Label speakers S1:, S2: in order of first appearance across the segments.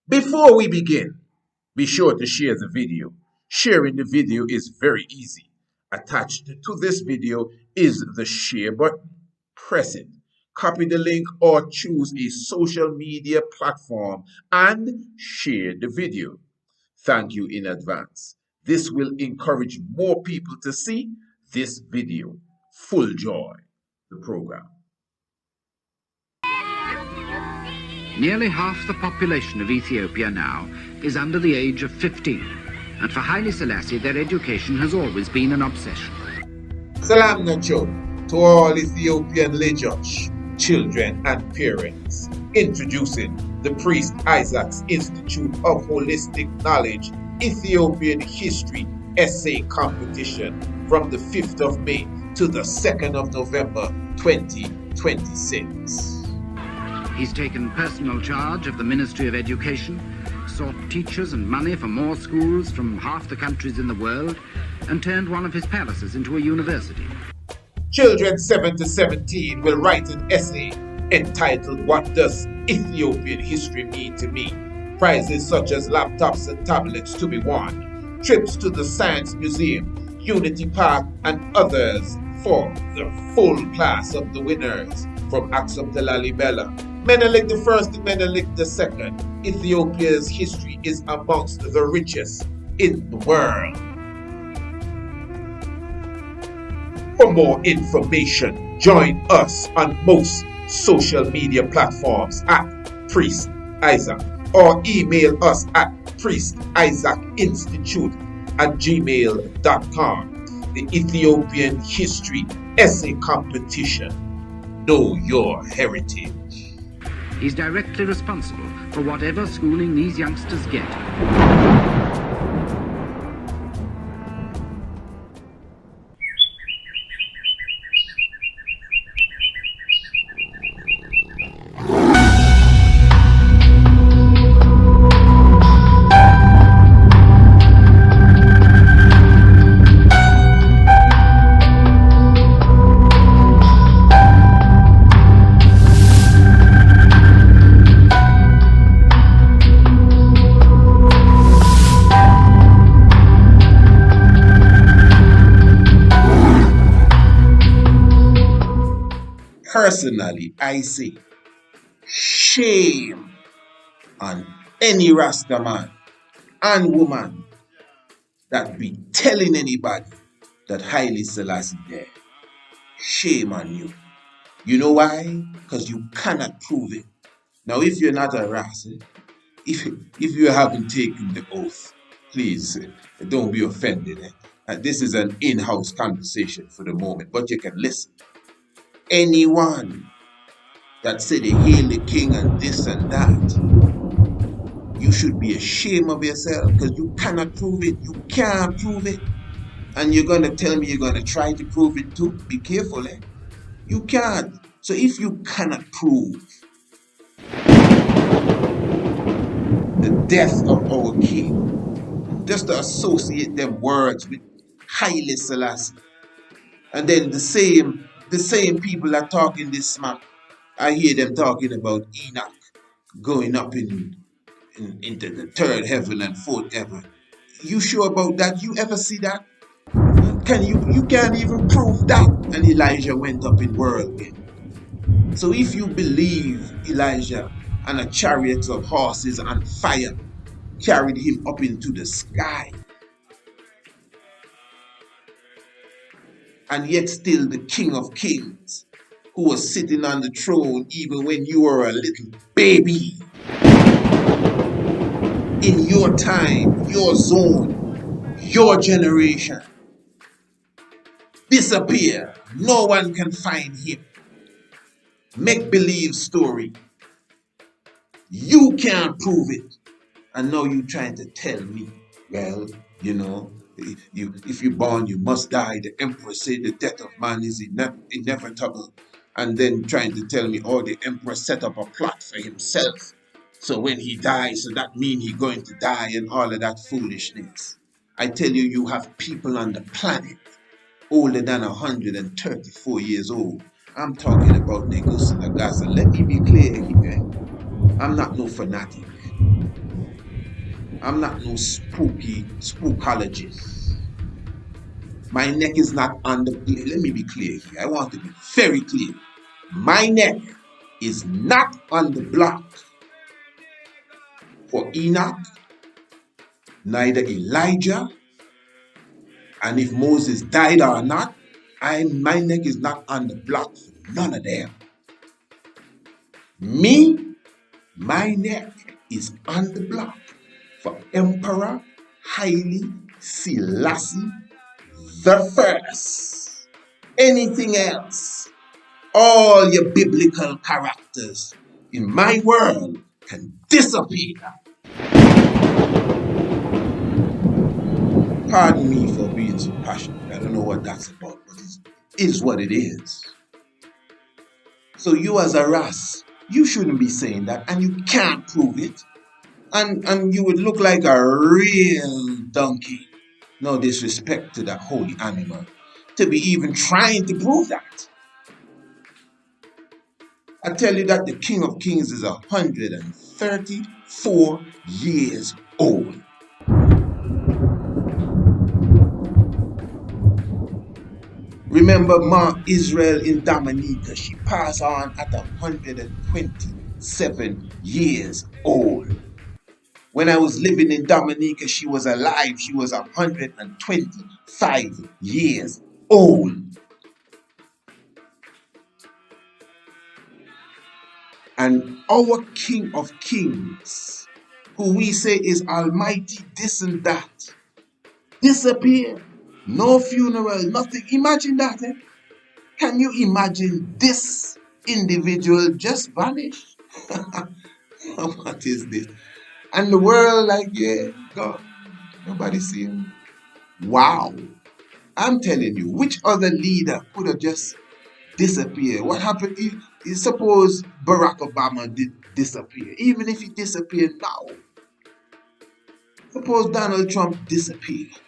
S1: Before we begin, be sure to share the video. Sharing the video is very easy. Attached to this video is the share button. Press it. Copy the link or choose a social media platform and share the video. Thank you in advance. This will encourage more people to see this video. Full joy, the program.
S2: Nearly half the population of Ethiopia now is under the age of 15, and for Haile Selassie their education has always been an obsession.
S1: Salam Nacho to all Ethiopian religious children and parents. Introducing the Priest Isaac's Institute of Holistic Knowledge Ethiopian History Essay Competition from the 5th of May to the 2nd of November 2026.
S2: He's taken personal charge of the Ministry of Education, sought teachers and money for more schools from half the countries in the world, and turned one of his palaces into a university.
S1: Children 7 to 17 will write an essay entitled "What Does Ethiopian History Mean to Me?" Prizes such as laptops and tablets to be won, trips to the Science Museum, Unity Park, and others for the full class of the winners from Aksum to Lalibela. Menelik I and Menelik II, Ethiopia's history is amongst the richest in the world. For more information, join us on most social media platforms at Priest Isaac or email us at priestisaacinstitute@gmail.com. The Ethiopian History Essay Competition. Know your heritage.
S2: He's directly responsible for whatever schooling these youngsters get.
S1: Personally, I say, shame on any Rasta man and woman that be telling anybody that Haile Selassie dead. Shame on you. You know why? Because you cannot prove it. Now, if you're not a Rasta, if you haven't taken the oath, please don't be offended. This is an in-house conversation for the moment, but you can listen. Anyone that said they hail the king and this and that, you should be ashamed of yourself because you cannot prove it. You can't prove it. And you're going to tell me you're going to try to prove it too? Be careful, eh? You can't. So if you cannot prove the death of our king, just to associate them words with Haile Selassie, and then the same people that talking this smack, I hear them talking about Enoch going up into the third heaven and fourth heaven. You sure about that? You ever see that? You can't even prove that. And Elijah went up in whirlwind. So if you believe Elijah and a chariot of horses and fire carried him up into the sky, and yet still the King of Kings, who was sitting on the throne even when you were a little baby, in your time, your zone, your generation, disappear. No one can find him. Make-believe story. You can't prove it. And now you're trying to tell me, well, you know, if you're born, you must die. The emperor said the death of man is inevitable. And then trying to tell me, oh, the emperor set up a plot for himself. So when he dies, so that means he's going to die and all of that foolishness. I tell you, you have people on the planet older than 134 years old. I'm talking about Negus and Gaza. Let me be clear here. I'm not no fanatic. I'm not no spookologist. My neck is not on the. Let me be clear here. I want to be very clear. My neck is not on the block for Enoch, neither Elijah, and if Moses died or not, my neck is not on the block for none of them. Me, my neck is on the block for Emperor Haile Selassie the First. Anything else, all your biblical characters in my world can disappear. Pardon me for being so passionate. I don't know what that's about, but it is what it is. So you as a Ras, you shouldn't be saying that, and you can't prove it. And you would look like a real donkey. No disrespect to that holy animal, to be even trying to prove that. I tell you that the King of Kings is 134 years old. Remember Ma Israel in Dominica, she passed on at 127 years old. When I was living in Dominica, she was alive. She was 125 years old. And our King of Kings, who we say is almighty, this and that, disappear. No funeral, nothing. Imagine that. Can you imagine this individual just vanish? What is this? And the world like, yeah, God, nobody see him. Wow. I'm telling you, which other leader could have just disappeared? What happened if suppose Barack Obama did disappear? Even if he disappeared now. Suppose Donald Trump disappeared.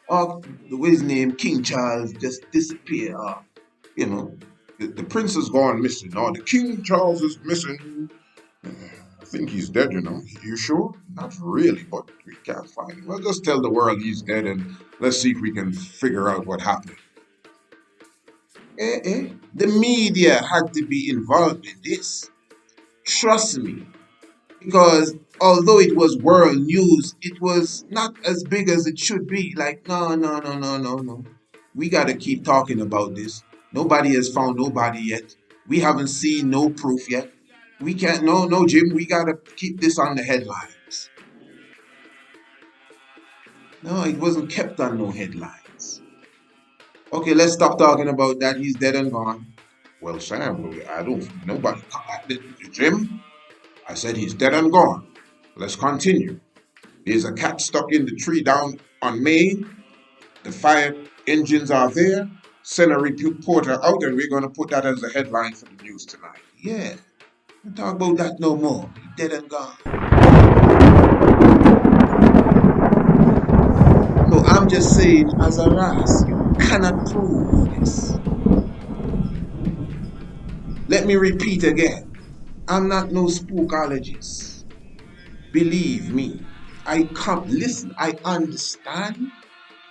S1: Or his name, King Charles, just disappear. Or, the prince has gone missing. Or the King Charles is missing. I think he's dead, You sure? Not really, but we can't find him. Well, just tell the world he's dead and let's see if we can figure out what happened. The media had to be involved in this. Trust me. Because although it was world news, it was not as big as it should be. Like, no. We got to keep talking about this. Nobody has found nobody yet. We haven't seen no proof yet. We can't, no, Jim, we got to keep this on the headlines. No, it wasn't kept on no headlines. Okay, let's stop talking about that. He's dead and gone. Well, Sam, nobody, Jim, I said he's dead and gone. Let's continue. There's a cat stuck in the tree down on Main. The fire engines are there. Send a reporter out and we're going to put that as a headline for the news tonight. Yeah. Don't talk about that no more. He's dead and gone. So I'm just saying, as a Ras, you cannot prove this. Let me repeat again. I'm not no spookologist. Believe me. I understand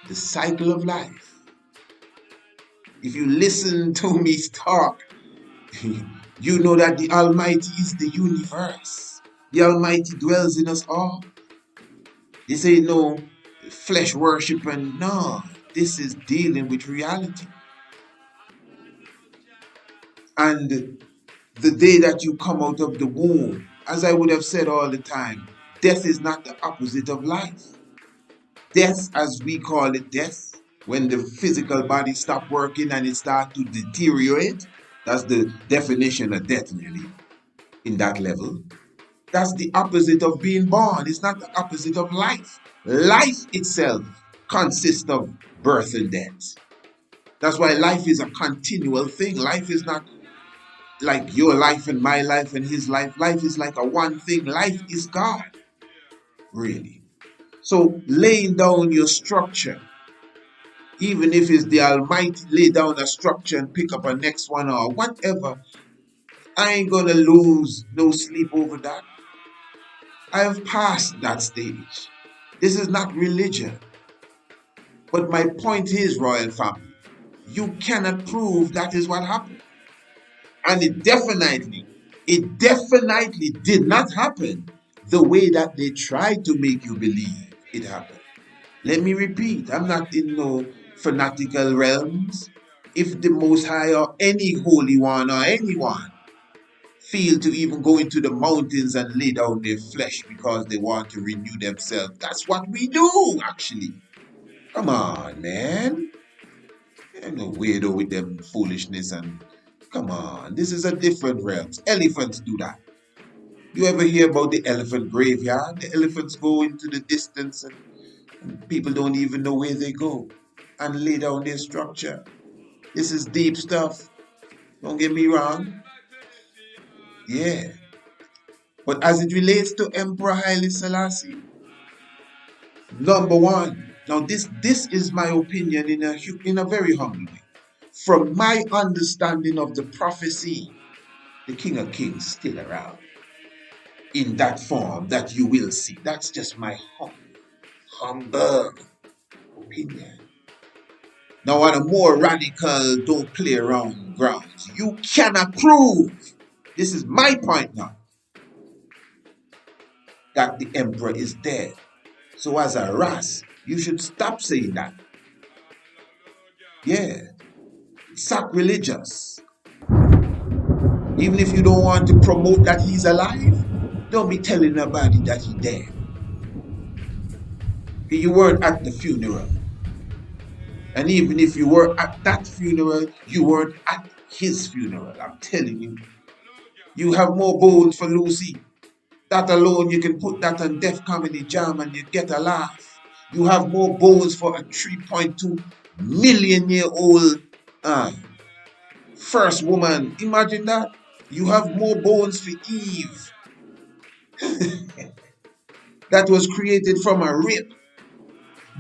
S1: the cycle of life. If you listen to me talk, you know that the Almighty is the universe. The Almighty dwells in us all. This ain't no flesh worship, and no, this is dealing with reality. And the day that you come out of the womb, as I would have said all the time, death is not the opposite of life. Death, as we call it, death, when the physical body stops working and it starts to deteriorate, that's the definition of death, really, in that level. That's the opposite of being born. It's not the opposite of life. Life itself consists of birth and death. That's why life is a continual thing. Life is not like your life and my life and his life. Life is like a one thing. Life is God, really. So laying down your structure, even if it's the Almighty lay down a structure and pick up a next one or whatever, I ain't gonna lose no sleep over that. I have passed that stage. This is not religion. But my point is, royal family, you cannot prove that is what happened. And it definitely did not happen the way that they tried to make you believe it happened. Let me repeat, I'm not in no fanatical realms. If the Most High or any Holy One or anyone feel to even go into the mountains and lay down their flesh because they want to renew themselves, that's what we do, actually. Come on, man. Ain't no weirdo with them foolishness and come on. This is a different realm. Elephants do that. You ever hear about the elephant graveyard? The elephants go into the distance and people don't even know where they go and lay down their structure. This is deep stuff. Don't get me wrong. Yeah. But as it relates to Emperor Haile Selassie, number one. Now this is my opinion in a very humble way. From my understanding of the prophecy, the King of Kings still around in that form that you will see. That's just my humble opinion. Now, on a more radical, don't play around grounds, you cannot prove, this is my point now, that the emperor is dead. So, as a Ras, you should stop saying that. Yeah, it's sacrilegious. Even if you don't want to promote that he's alive, don't be telling nobody that he's dead. You weren't at the funeral. And even if you were at that funeral, you weren't at his funeral. I'm telling you. You have more bones for Lucy. That alone, you can put that on Def Comedy Jam and you get a laugh. You have more bones for a 3.2 million year old first woman. Imagine that. You have more bones for Eve that was created from a rib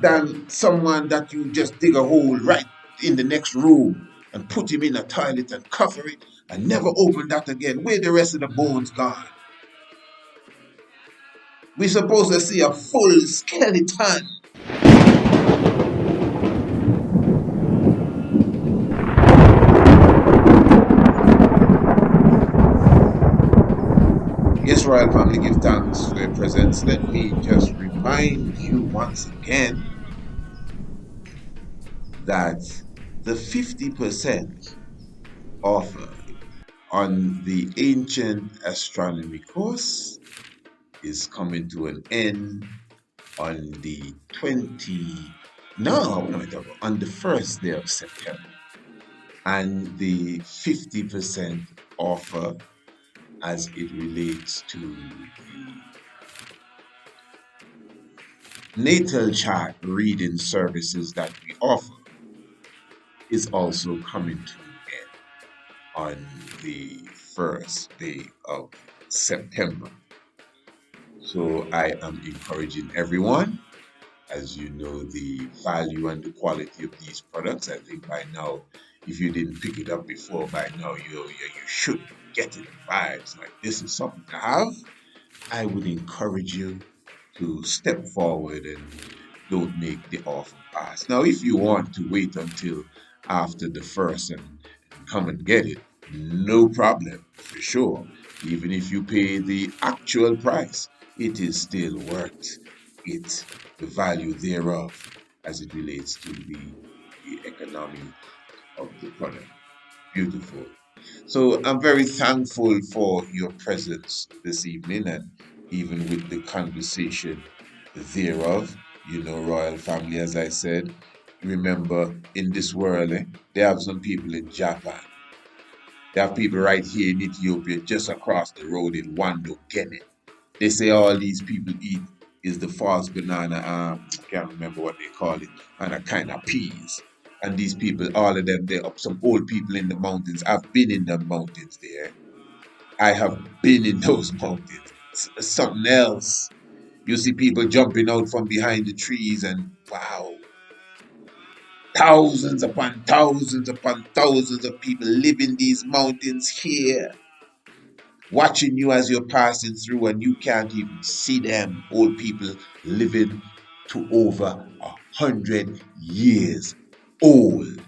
S1: than someone that you just dig a hole right in the next room and put him in a toilet and cover it and never open that again. Where the rest of the bones gone? We're supposed to see a full skeleton. Yes, Royal Family, give thanks for your presence. Let me just remind you once again that the 50% offer on the ancient astronomy course is coming to an end on the on the first day of September. And the 50% offer as it relates to the natal chart reading services that we offer is also coming to an end on the first day of September. So I am encouraging everyone, as you know, the value and the quality of these products. I think by now, if you didn't pick it up before, by now you should get it vibes. Like this is something to have. I would encourage you to step forward and don't make the offer pass. Now, if you want to wait until after the first and come and get it, no problem, for sure. Even if you pay the actual price, it is still worth it, the value thereof, as it relates to the economy of the product. Beautiful. So I'm very thankful for your presence this evening and even with the conversation thereof. You know, royal family, as I said, remember in this world, they have some people in Japan. They have people right here in Ethiopia, just across the road in Wando, Kenya. They say all these people eat is the false banana, I can't remember what they call it, and a kind of peas. And these people, all of them, they're up some old people in the mountains. I've been in the mountains there. I have been in those mountains. It's something else. You see people jumping out from behind the trees and wow, thousands upon thousands upon thousands of people live in these mountains here. watching you as you're passing through, and you can't even see them old people living to over 100 years old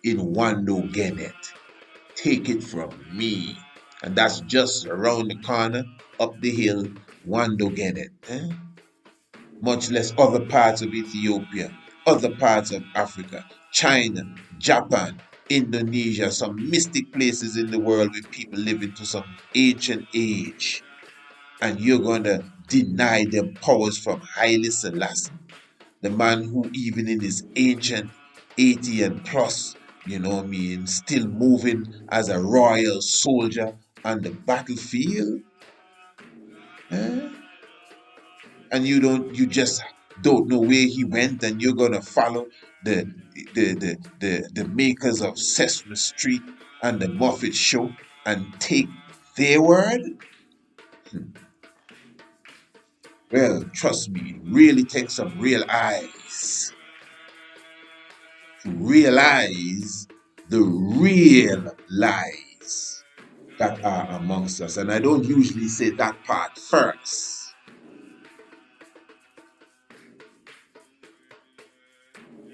S1: in Wando Genet. Take it from me. And that's just around the corner, up the hill, Wando Genet. Much less other parts of Ethiopia, other parts of Africa, China, Japan, Indonesia, some mystic places in the world with people living to some ancient age. And you're going to deny them powers from Haile Selassie, the man who even in his ancient 80 and plus, still moving as a royal soldier on the battlefield. And you just don't know where he went, and you're gonna follow the makers of Sesame Street and the Muppet Show and take their word. Well, trust me, it really takes some real eyes to realize the real lies that are amongst us. And I don't usually say that part first.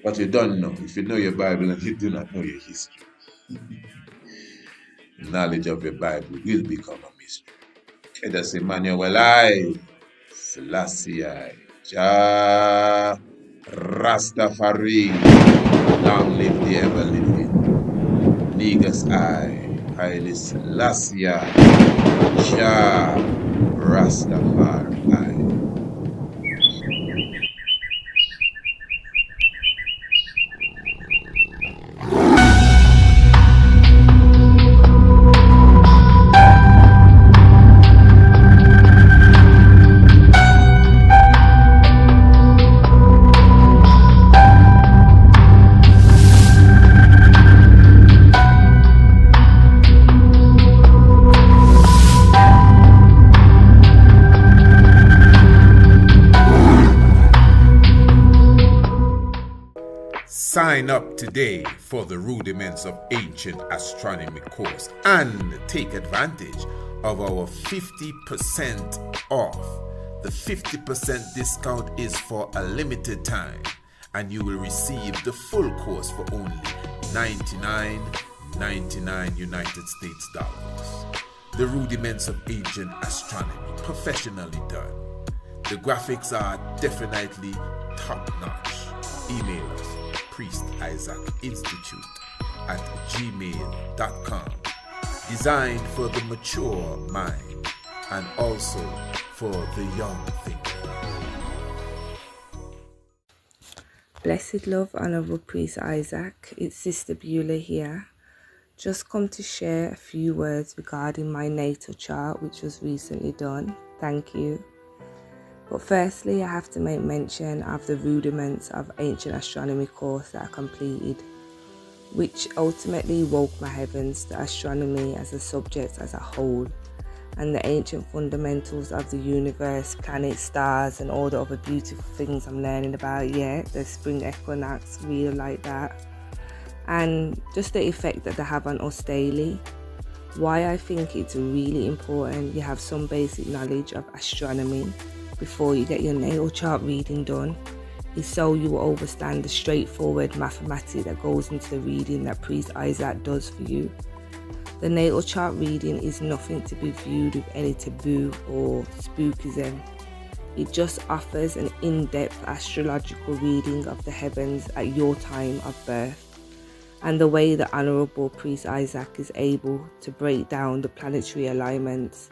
S1: But you don't know. If you know your Bible and you do not know your history, the knowledge of your Bible will become a mystery. Let us say, Emmanuel, I, Selassie, Jah, Rastafari, long live the ever living. Negus, I, Haile Selassie, Jah, Rastafari.
S3: Sign up today for the Rudiments of Ancient Astronomy course and take advantage of our 50% off. The 50% discount is for a limited time, and you will receive the full course for only $99.99 United States dollars. The Rudiments of Ancient Astronomy, professionally done. The graphics are definitely top-notch. Email us priestisaacinstitute@gmail.com. Designed for the mature mind and also for the young thinker.
S4: Blessed love, Honorable Priest Isaac. It's Sister Beulah here. Just come to share a few words regarding my natal chart, which was recently done. Thank you. But firstly, I have to make mention of the Rudiments of Ancient Astronomy course that I completed, which ultimately woke my heavens to astronomy as a subject as a whole, and the ancient fundamentals of the universe, planets, stars, and all the other beautiful things I'm learning about. Yeah, the spring equinox, really like that. And just the effect that they have on us daily. Why I think it's really important you have some basic knowledge of astronomy before you get your natal chart reading done is so you will understand the straightforward mathematics that goes into the reading that Priest Isaac does for you. The natal chart reading is nothing to be viewed with any taboo or spookism. It just offers an in-depth astrological reading of the heavens at your time of birth, and the way the Honourable Priest Isaac is able to break down the planetary alignments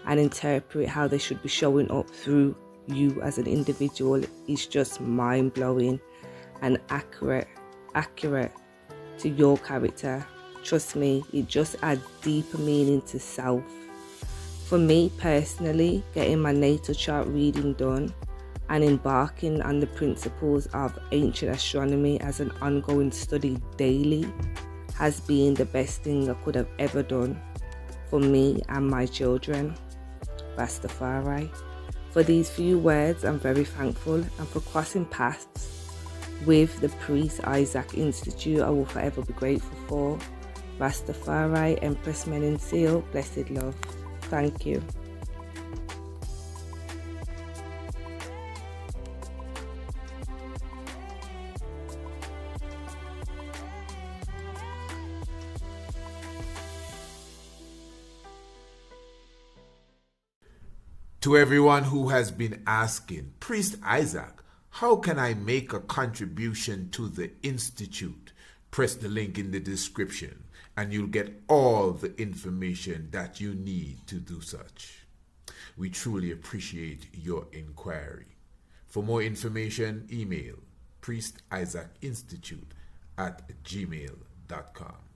S4: and interpret how they should be showing up through you as an individual is just mind-blowing and accurate to your character. Trust me, it just adds deeper meaning to self. For me personally, getting my natal chart reading done and embarking on the principles of ancient astronomy as an ongoing study daily has been the best thing I could have ever done for me and my children. Rastafari. For these few words, I'm very thankful, and for crossing paths with the Priest Isaac Institute, I will forever be grateful for. Rastafari, Empress Menensil, blessed love. Thank you.
S3: To everyone who has been asking, Priest Isaac, how can I make a contribution to the Institute? Press the link in the description and you'll get all the information that you need to do such. We truly appreciate your inquiry. For more information, email priestisaacinstitute@gmail.com.